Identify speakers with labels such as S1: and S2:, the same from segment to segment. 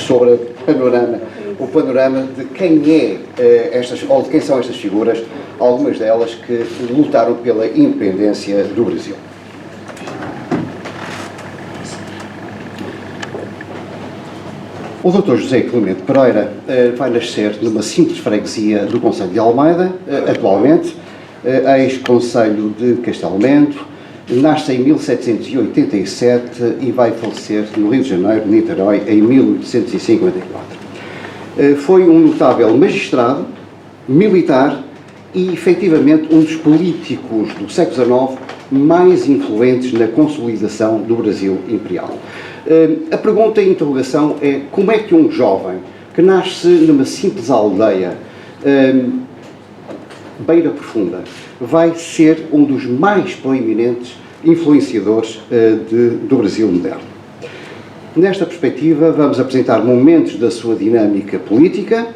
S1: sobre o panorama de quem ou de quem são estas figuras, algumas delas que lutaram pela independência do Brasil. O Dr. José Clemente Pereira vai nascer numa simples freguesia do concelho de Almeida, atualmente, ex-concelho de Castelmento. Nasce em 1787 e vai falecer no Rio de Janeiro, Niterói, em 1854. Foi um notável magistrado, militar e, efetivamente, um dos políticos do século XIX mais influentes na consolidação do Brasil imperial. A pergunta e a interrogação é: como é que um jovem que nasce numa simples aldeia, Beira Profunda, vai ser um dos mais proeminentes influenciadores do Brasil moderno? Nesta perspectiva, vamos apresentar momentos da sua dinâmica política,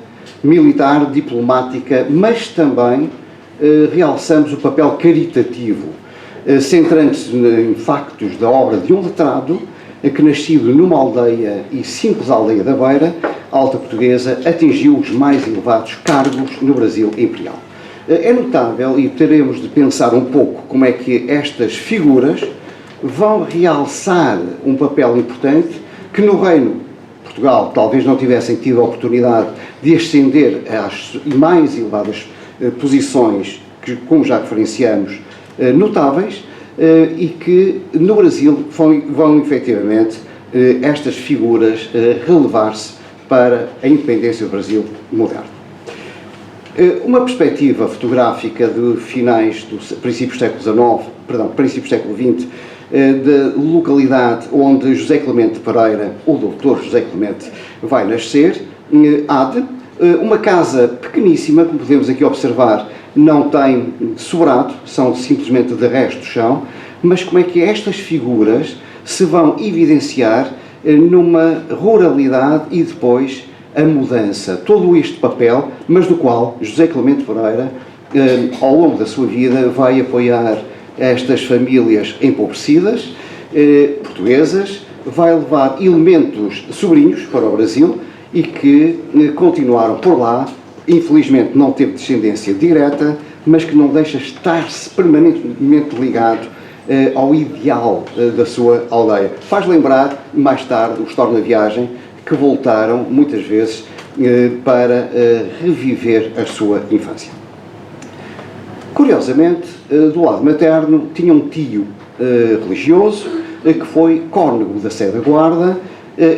S1: militar, diplomática, mas também realçamos o papel caritativo, centrando-se em factos da obra de um letrado que, nascido numa aldeia e simples aldeia da Beira, alta portuguesa, atingiu os mais elevados cargos no Brasil imperial. É notável, e teremos de pensar um pouco como é que estas figuras vão realçar um papel importante que no Reino de Portugal talvez não tivessem tido a oportunidade de ascender às mais elevadas posições, que, como já referenciamos, notáveis, e que no Brasil vão efetivamente estas figuras relevar-se para a independência do Brasil moderno. Uma perspectiva fotográfica de princípios do século XX, da localidade onde José Clemente Pereira, o Dr. José Clemente, vai nascer, Ade, uma casa pequeníssima, como podemos aqui observar, não tem sobrado, são simplesmente de resto do chão, mas como é que estas figuras se vão evidenciar numa ruralidade e depois a mudança, todo este papel, mas do qual José Clemente Pereira, ao longo da sua vida, vai apoiar estas famílias empobrecidas, portuguesas, vai levar elementos sobrinhos para o Brasil e que continuaram por lá. Infelizmente não teve descendência direta, mas que não deixa estar-se permanentemente ligado ao ideal da sua aldeia. Faz lembrar, mais tarde, os Torna-Viagem, que voltaram, muitas vezes, para reviver a sua infância. Curiosamente, do lado materno, tinha um tio religioso, que foi cônego da Sé da Guarda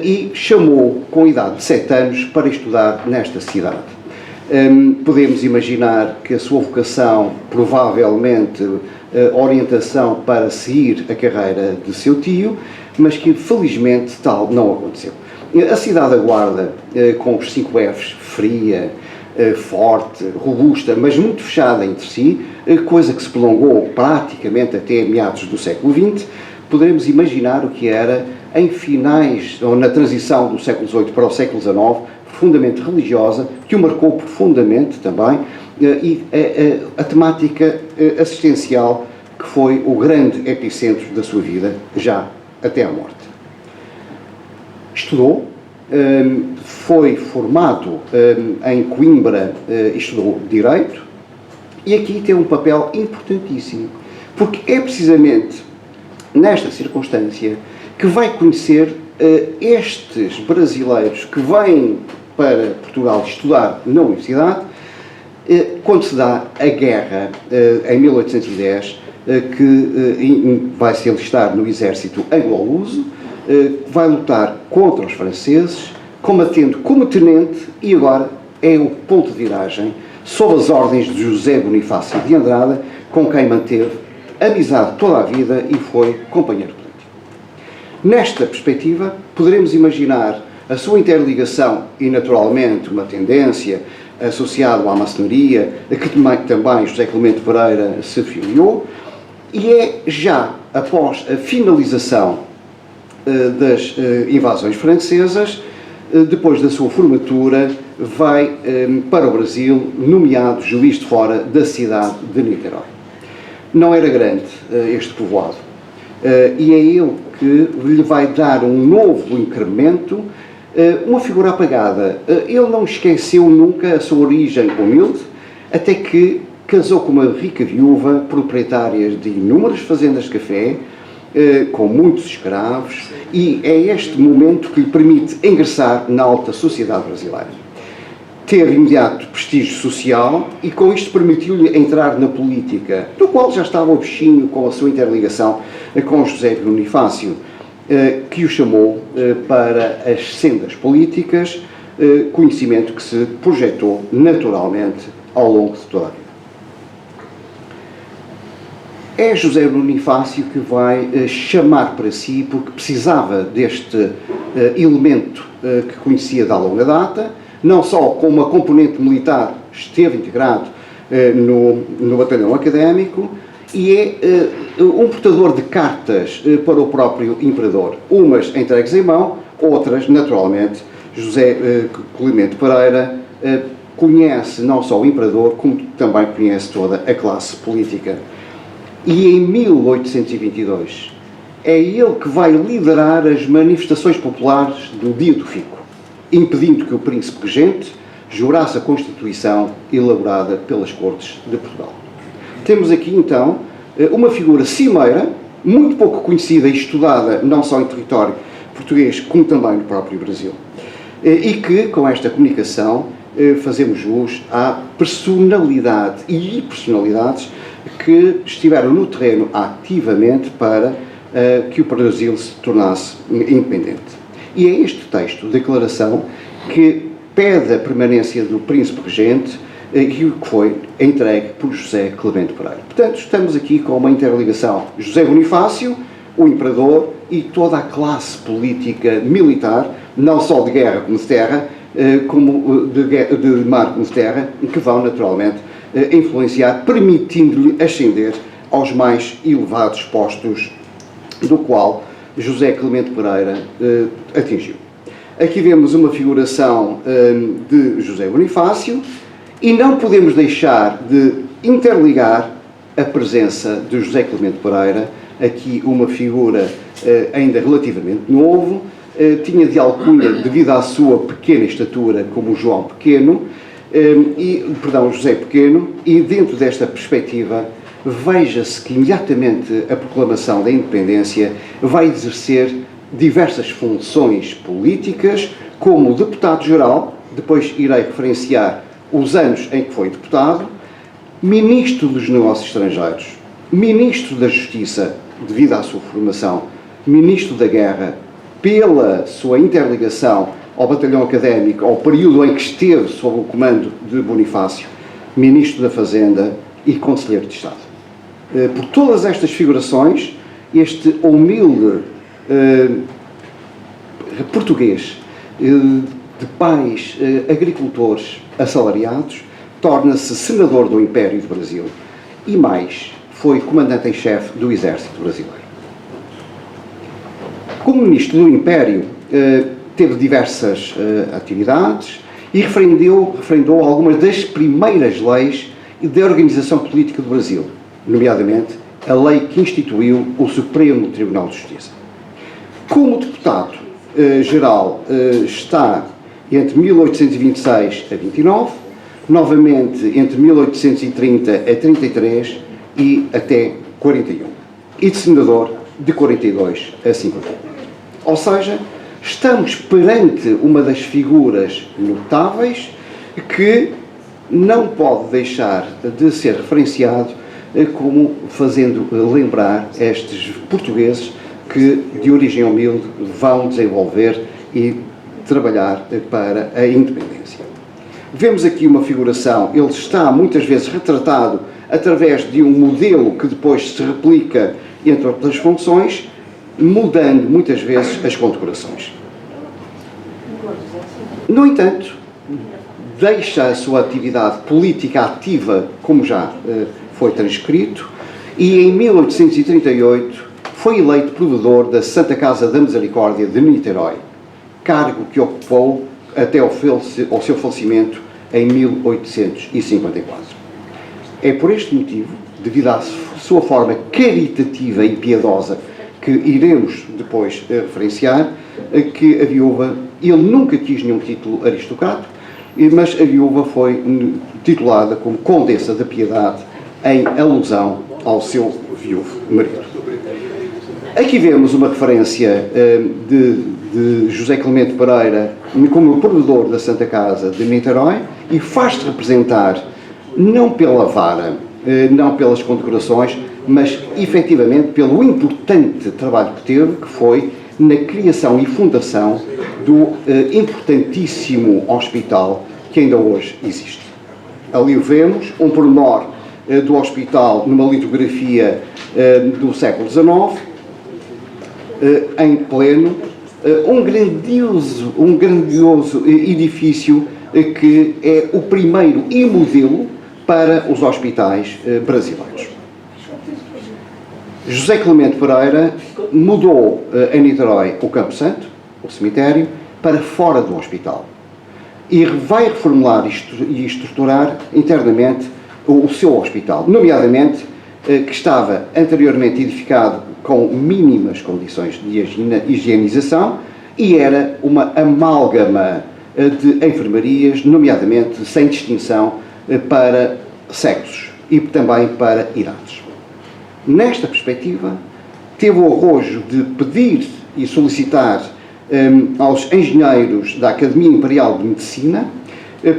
S1: e chamou, com a idade de 7 anos, para estudar nesta cidade. Podemos imaginar que a sua vocação, provavelmente orientação para seguir a carreira de seu tio, mas que felizmente tal não aconteceu. A cidade da Guarda, com os 5 Fs, fria, forte, robusta, mas muito fechada entre si, coisa que se prolongou praticamente até meados do século XX, poderemos imaginar o que era em finais, ou na transição do século XVIII para o século XIX, profundamente religiosa, que o marcou profundamente também, e a temática assistencial, que foi o grande epicentro da sua vida, já até à morte. Estudou, foi formado em Coimbra, estudou Direito, e aqui tem um papel importantíssimo, porque é precisamente nesta circunstância que vai conhecer estes brasileiros que vêm para Portugal estudar na universidade, quando se dá a guerra em 1810, que vai se alistar no exército anglo-luso, vai lutar contra os franceses, combatendo como tenente, e agora é o ponto de viragem, sob as ordens de José Bonifácio de Andrada, com quem manteve amizade toda a vida e foi companheiro político. Nesta perspectiva, poderemos imaginar a sua interligação e, naturalmente, uma tendência associada à maçonaria, a que também José Clemente Pereira se filiou, e é já após a finalização das invasões francesas, depois da sua formatura, vai para o Brasil, nomeado juiz de fora da cidade de Niterói. Não era grande este povoado, e é ele que lhe vai dar um novo incremento Uma figura apagada. Ele não esqueceu nunca a sua origem humilde, até que casou com uma rica viúva, proprietária de inúmeras fazendas de café, com muitos escravos, e é este momento que lhe permite ingressar na alta sociedade brasileira. Teve imediato prestígio social e com isto permitiu-lhe entrar na política, do qual já estava o bichinho com a sua interligação com José Bonifácio, que o chamou para as sendas políticas, conhecimento que se projetou naturalmente ao longo de toda a vida. É José Bonifácio que vai chamar para si, porque precisava deste elemento que conhecia da longa data, não só com uma componente militar, esteve integrado no batalhão académico, e é um portador de cartas para o próprio imperador, umas entregues em mão, outras, naturalmente, José Clemente Pereira conhece não só o imperador, como também conhece toda a classe política. E em 1822 é ele que vai liderar as manifestações populares do Dia do Fico, impedindo que o príncipe regente jurasse a Constituição elaborada pelas Cortes de Portugal. Temos aqui, então, uma figura cimeira, muito pouco conhecida e estudada, não só em território português, como também no próprio Brasil. E que, com esta comunicação, fazemos jus à personalidade e personalidades que estiveram no terreno ativamente para que o Brasil se tornasse independente. E é este texto, declaração, que pede a permanência do príncipe regente e que foi entregue por José Clemente Pereira. Portanto, estamos aqui com uma interligação. José Bonifácio, o imperador e toda a classe política militar, não só de guerra como de terra, como de mar como de terra, que vão naturalmente influenciar, permitindo-lhe ascender aos mais elevados postos do qual José Clemente Pereira atingiu. Aqui vemos uma figuração de José Bonifácio e não podemos deixar de interligar a presença de José Clemente Pereira, aqui uma figura ainda relativamente novo, tinha de alcunha, devido à sua pequena estatura, como João Pequeno, José Pequeno, e dentro desta perspectiva veja-se que imediatamente a proclamação da independência vai exercer diversas funções políticas, como deputado-geral, depois irei referenciar os anos em que foi deputado, ministro dos Negócios Estrangeiros, ministro da Justiça, devido à sua formação, ministro da Guerra, pela sua interligação ao batalhão académico, ao período em que esteve sob o comando de Bonifácio, ministro da Fazenda e conselheiro de Estado. Por todas estas figurações, este humilde português de pais agricultores assalariados torna-se senador do Império do Brasil e mais, foi comandante em chefe do Exército Brasileiro. Como ministro do Império, teve diversas atividades e referendou algumas das primeiras leis da organização política do Brasil, nomeadamente a lei que instituiu o Supremo Tribunal de Justiça. Como deputado geral está entre 1826 a 29, novamente entre 1830 a 33 e até 41, e de senador de 42 a 51. Ou seja, estamos perante uma das figuras notáveis que não pode deixar de ser referenciado como fazendo lembrar estes portugueses que, de origem humilde, vão desenvolver e trabalhar para a independência. Vemos aqui uma figuração, ele está muitas vezes retratado através de um modelo que depois se replica entre outras funções, mudando muitas vezes as condecorações. No entanto, deixa a sua atividade política ativa, como já foi transcrito, e em 1838 foi eleito provedor da Santa Casa da Misericórdia de Niterói, cargo que ocupou até ao seu falecimento em 1854. É por este motivo, devido à sua forma caritativa e piedosa, que iremos depois referenciar, que a viúva Ele nunca quis nenhum título aristocrático, mas a viúva foi titulada como Condessa da Piedade, em alusão ao seu viúvo marido. Aqui vemos uma referência de José Clemente Pereira como provedor da Santa Casa de Niterói, e faz-se representar não pela vara, não pelas condecorações, mas efetivamente pelo importante trabalho que teve, que foi na criação e fundação do importantíssimo hospital que ainda hoje existe. Ali o vemos, um pormenor do hospital numa litografia do século XIX, em pleno, um grandioso edifício que é o primeiro e modelo para os hospitais brasileiros. José Clemente Pereira mudou em Niterói o Campo Santo, o cemitério, para fora do hospital. E vai reformular e estruturar internamente o seu hospital, nomeadamente que estava anteriormente edificado com mínimas condições de higienização e era uma amálgama de enfermarias, nomeadamente sem distinção para sexos e também para idades. Nesta perspectiva, teve o arrojo de pedir e solicitar aos engenheiros da Academia Imperial de Medicina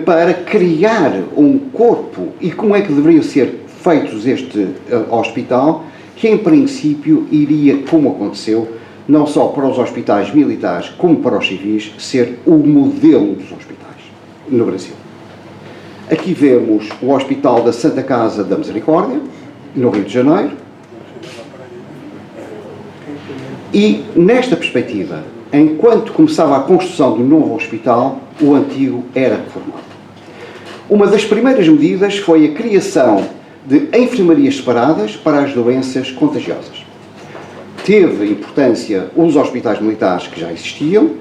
S1: para criar um corpo e como é que deveriam ser feitos este hospital, que em princípio iria, como aconteceu, não só para os hospitais militares como para os civis, ser o modelo dos hospitais no Brasil. Aqui vemos o Hospital da Santa Casa da Misericórdia, no Rio de Janeiro, e nesta perspectiva, enquanto começava a construção do novo hospital, o antigo era reformado. Uma das primeiras medidas foi a criação de enfermarias separadas para as doenças contagiosas. Teve importância os hospitais militares que já existiam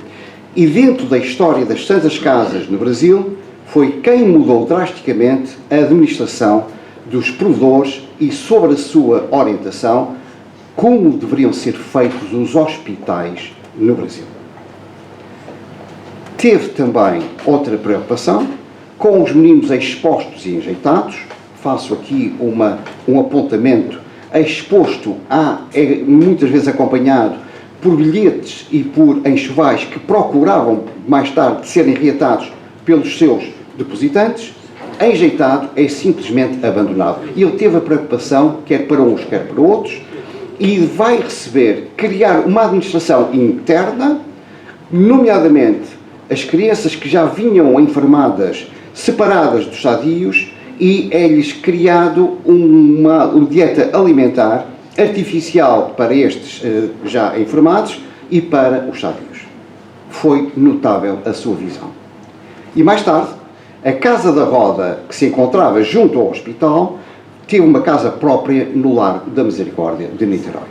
S1: e dentro da história das Santas Casas no Brasil foi quem mudou drasticamente a administração dos provedores e sobre a sua orientação como deveriam ser feitos os hospitais no Brasil. Teve também outra preocupação com os meninos expostos e enjeitados. Faço aqui um apontamento exposto muitas vezes acompanhado por bilhetes e por enxovais que procuravam mais tarde serem reatados pelos seus depositantes. Enjeitado é simplesmente abandonado. E ele teve a preocupação, quer para uns, quer para outros, e vai criar uma administração interna, nomeadamente as crianças que já vinham enfermadas, separadas dos sadios, e é-lhes criado uma dieta alimentar artificial para estes já enfermados e para os sadios. Foi notável a sua visão. E mais tarde, a Casa da Roda, que se encontrava junto ao hospital, teve uma casa própria no Largo da Misericórdia de Niterói.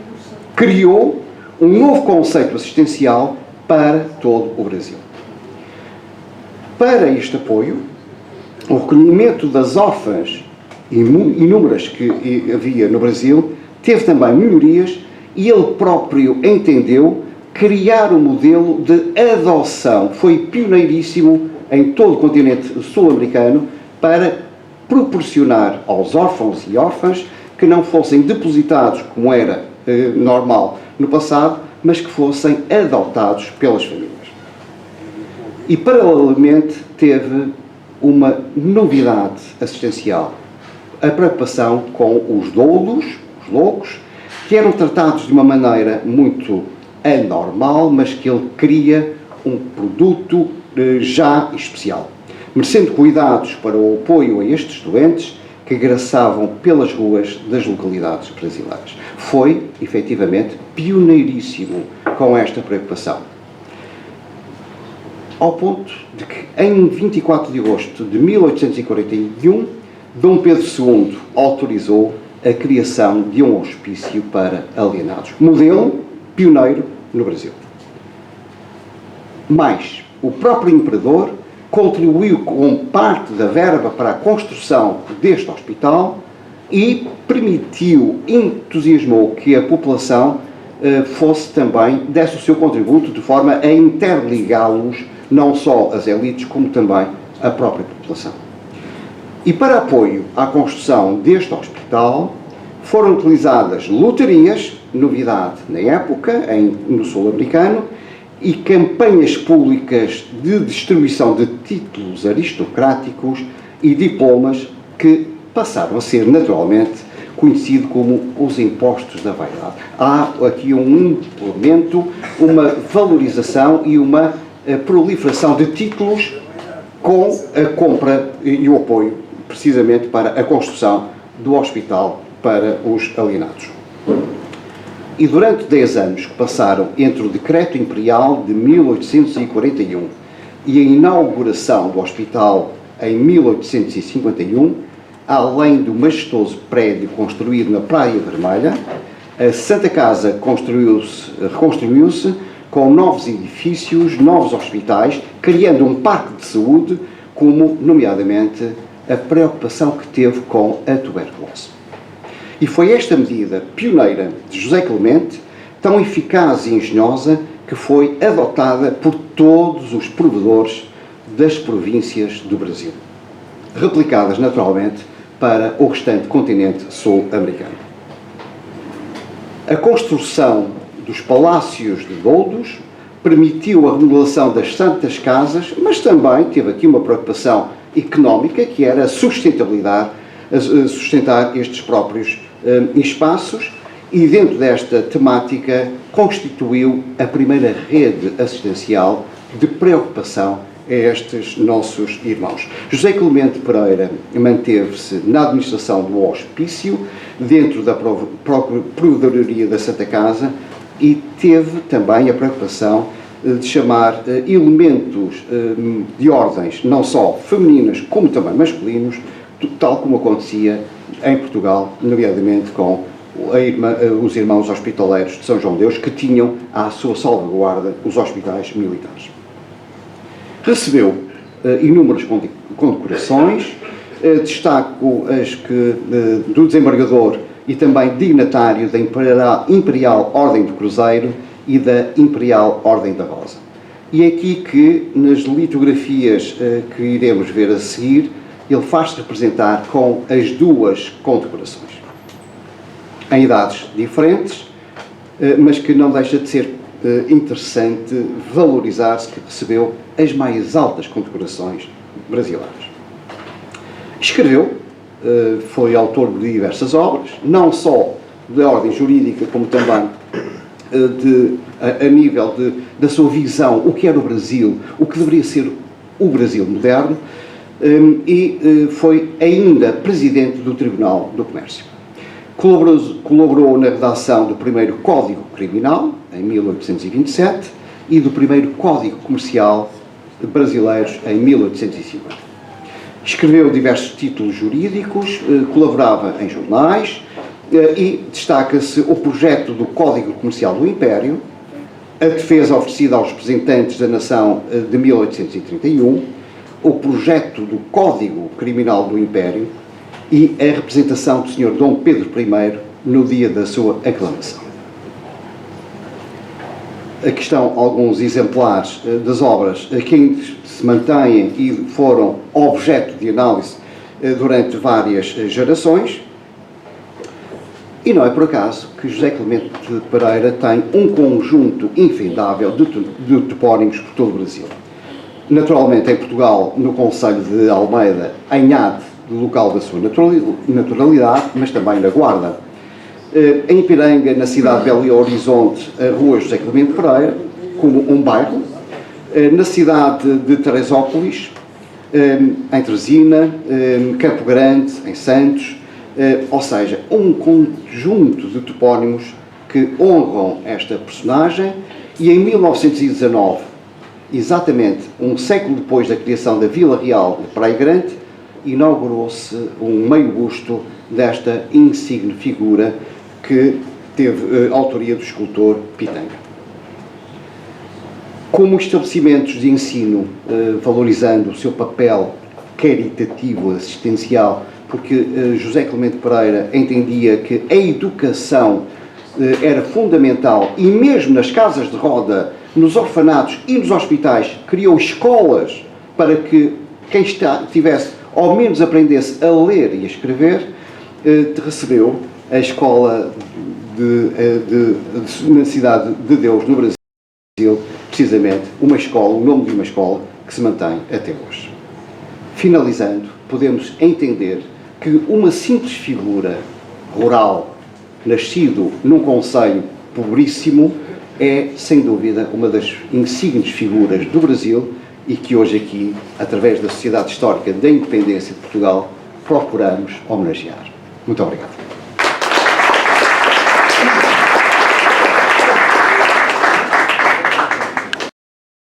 S1: Criou um novo conceito assistencial para todo o Brasil. Para este apoio, o recolhimento das órfãs inúmeras que havia no Brasil teve também melhorias e ele próprio entendeu criar um modelo de adoção. Foi pioneiríssimo em todo o continente sul-americano para proporcionar aos órfãos e órfãs que não fossem depositados, como era normal no passado, mas que fossem adotados pelas famílias. E, paralelamente, teve uma novidade assistencial, a preocupação com os doulos, os loucos, que eram tratados de uma maneira muito anormal, mas que ele cria um produto já especial, merecendo cuidados para o apoio a estes doentes que graçavam pelas ruas das localidades brasileiras. Foi, efetivamente, pioneiríssimo com esta preocupação. Ao ponto de que, em 24 de agosto de 1841, Dom Pedro II autorizou a criação de um hospício para alienados. Modelo pioneiro no Brasil. Mas o próprio imperador contribuiu com parte da verba para a construção deste hospital e permitiu, entusiasmou que a população desse o seu contributo de forma a interligá-los não só as elites, como também a própria população. E para apoio à construção deste hospital, foram utilizadas lotarias, novidade na época, no sul-americano, e campanhas públicas de distribuição de títulos aristocráticos e diplomas que passaram a ser, naturalmente, conhecido como os impostos da vaidade. Há aqui um implemento, uma valorização e uma proliferação de títulos com a compra e o apoio, precisamente para a construção do hospital para os alienados. E durante 10 anos que passaram entre o Decreto Imperial de 1841 e a inauguração do hospital em 1851, além do majestoso prédio construído na Praia Vermelha, a Santa Casa reconstruiu-se com novos edifícios, novos hospitais, criando um parque de saúde, como, nomeadamente, a preocupação que teve com a tuberculose. E foi esta medida pioneira de José Clemente, tão eficaz e engenhosa, que foi adotada por todos os provedores das províncias do Brasil, replicadas naturalmente para o restante continente sul-americano. A construção dos palácios de Doudos permitiu a remodelação das Santas Casas, mas também teve aqui uma preocupação económica, que era a sustentabilidade, sustentar estes próprios espaços, e dentro desta temática constituiu a primeira rede assistencial de preocupação a estes nossos irmãos. José Clemente Pereira manteve-se na administração do hospício, dentro da Provedoria da Santa Casa, e teve também a preocupação de chamar elementos de ordens, não só femininas como também masculinos, tal como acontecia em Portugal, nomeadamente com os irmãos hospitaleiros de São João de Deus, que tinham à sua salvaguarda os hospitais militares. Recebeu inúmeras condecorações, destaco as que do desembargador e também dignatário da Imperial Ordem do Cruzeiro e da Imperial Ordem da Rosa. E é aqui que, nas litografias que iremos ver a seguir, ele faz-se representar com as duas condecorações, em idades diferentes, mas que não deixa de ser interessante valorizar-se que recebeu as mais altas condecorações brasileiras. Escreveu, foi autor de diversas obras, não só da ordem jurídica, como também a nível da sua visão, o que era o Brasil, o que deveria ser o Brasil moderno, e foi ainda presidente do Tribunal do Comércio. Colaborou na redação do primeiro Código Criminal, em 1827, e do primeiro Código Comercial brasileiros, em 1850. Escreveu diversos títulos jurídicos, colaborava em jornais, e destaca-se o projeto do Código Comercial do Império, a defesa oferecida aos representantes da nação de 1831, o projeto do Código Criminal do Império e a representação do Sr. Dom Pedro I no dia da sua aclamação. Aqui estão alguns exemplares das obras que ainda se mantêm e foram objeto de análise durante várias gerações. E não é por acaso que José Clemente Pereira tem um conjunto infindável de topónimos por todo o Brasil. Naturalmente, em Portugal, no concelho de Almeida, em Ade, local da sua naturalidade, mas também na Guarda. Em Ipiranga, na cidade de Belo Horizonte, a rua José Clemente Pereira, como um bairro. Na cidade de Teresópolis, em Teresina, Campo Grande, em Santos, ou seja, um conjunto de topónimos que honram esta personagem. E em 1919, exatamente um século depois da criação da Vila Real de Praia Grande, inaugurou-se um meio busto desta insigne figura que teve autoria do escultor Pitanga. Como estabelecimentos de ensino, valorizando o seu papel caritativo, assistencial, porque José Clemente Pereira entendia que a educação era fundamental, e mesmo nas casas de roda, nos orfanatos e nos hospitais, criou escolas para que quem tivesse, ao menos aprendesse a ler e a escrever, recebeu a escola na Cidade de Deus, no Brasil, precisamente uma escola, o nome de uma escola que se mantém até hoje. Finalizando, podemos entender que uma simples figura rural, nascido num concelho pobríssimo, é, sem dúvida, uma das insignes figuras do Brasil e que hoje aqui, através da Sociedade Histórica da Independência de Portugal, procuramos homenagear. Muito obrigado.